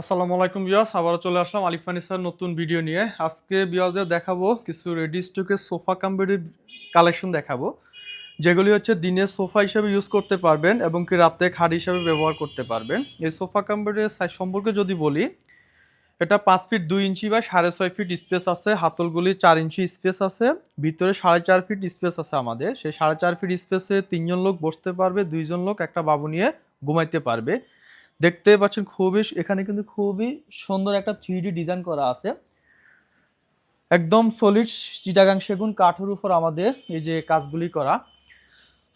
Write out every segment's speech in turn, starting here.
আসসালামু আলাইকুম বিয়াস, আবারও চলে আসলাম আলিফ ফার্নিচার নতুন ভিডিও নিয়ে। আজকে বিয়াসদের দেখাবো কিছু রেডি স্টকের সোফা কাম বেডের কালেকশন দেখাবো, যেগুলি হচ্ছে দিনে সোফা হিসেবে ইউজ করতে পারবেন এবং কি রাতে খাট হিসেবে ব্যবহার করতে পারবেন। এই সোফা কাম বেডের সাইজ সম্পর্কে যদি বলি, এটা 5 ফিট 2 ইঞ্চি বা 6.5 ফিট স্পেস আছে, হাতলগুলি 4 ইঞ্চি স্পেস আছে, ভিতরে 4.5 ফিট স্পেস আছে। আমাদের সেই 4.5 ফিট স্পেসে 3 জন লোক বসতে পারবে, 2 জন লোক একটা বাবু নিয়ে ঘুমাইতে পারবে। দেখতে পাচ্ছেন এখানে কিন্তু খুবই সুন্দর একটা 3D ডিজাইন করা আছে, একদম সলিড চিটাগাং সেগুন কাঠের উপর আমাদের এই যে কাজগুলি করা।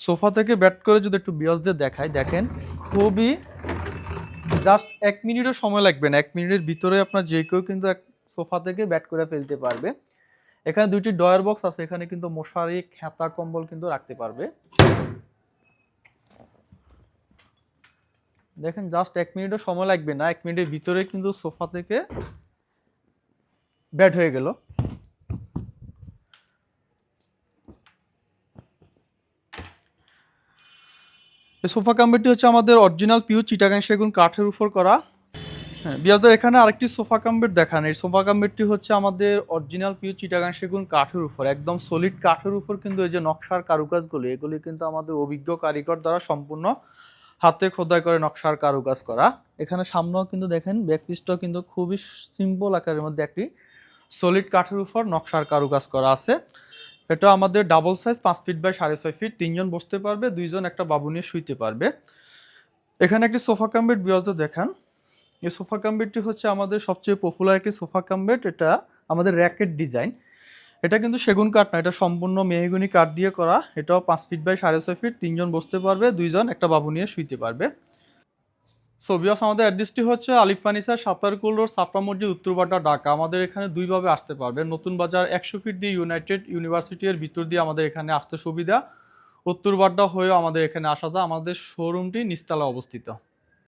সোফা থেকে ব্যাট করে যদি একটু বিয়সদের দেখাই, দেখেন খুবই জাস্ট 1 মিনিটের সময় লাগবে না, 1 মিনিটের ভিতরে আপনার যে কেউ কিন্তু এক সোফা থেকে ব্যাট করে ফেলতে পারবে। এখানে দুইটি ডয়ার বক্স আছে, এখানে কিন্তু মশারি খেতা কম্বল কিন্তু রাখতে পারবে। দেখেন জাস্ট 1 মিনিটও সময় লাগবে না, 1 মিনিটের ভিতরে কিন্তু সোফা থেকে ব্যাট হয়ে গেল। এই সোফা কাম্বেরটি হচ্ছে আমাদের অরিজিনাল পিওর চিটাগাং সেগুন কাঠের উপর করা। হ্যাঁ বিয়াজদের এখানে আরেকটি সোফা কাম্বের দেখান। এই সোফা কাম্বেরটি হচ্ছে আমাদের অরিজিনাল পিওর চিটাগাং সেগুন কাঠের উপর, একদম সলিড কাঠের উপর কিন্তু এই যে নকশার কারুকাজগুলি, এগুলি কিন্তু আমাদের অভিজ্ঞ কারিগর দ্বারা সম্পূর্ণ হাতে খোদাই করে নকশার কারুকাজ করা। এখানে সামনেও কিন্তু দেখেন ব্যাকপিসটাও কিন্তু খুবই সিম্পল আকারের মধ্যে একটি সলিড কাঠের উপর নকশার কারুকাজ করা আছে। এটা আমাদের double size 5 feet by 6.5 feet, 3 জন বসতে পারবে, 2 জন একটা বাবু নিয়ে শুইতে পারবে। এখানে একটি সোফা কাম বেড বিয়াজদের দেখান। এই সোফা কাম বেডটি হচ্ছে আমাদের সবচেয়ে পপুলার একটি সোফা কাম বেড। এটা আমাদের র্যাকেট ডিজাইন, এটা কিন্তু সেগুন কাঠ না, এটা সম্পূর্ণ মেহগনি কাঠ দিয়ে করা। এটাও 5 ফিট বাই 6.5 ফিট, 3 জন বসতে পারবে, 2 জন একটা বাবু নিয়ে শুইতে পারবে। সো বিয়াস আমাদের অ্যাড্রেসটি হচ্ছে আলিফ ফার্নিচার, সাতারকুল রোড, ছাপড়া মসজিদ, উত্তরবাড্ডা, ঢাকা। আমাদের এখানে দুইভাবে আসতে পারবেন। নতুন বাজার 100 ফিট দিয়ে ইউনাইটেড ইউনিভার্সিটির ভিতর দিয়ে আমাদের এখানে আসতে সুবিধা, উত্তরবাড্ডা হয়েও আমাদের এখানে আসা যায়। আমাদের শোরুমটি নিচতলায় অবস্থিত।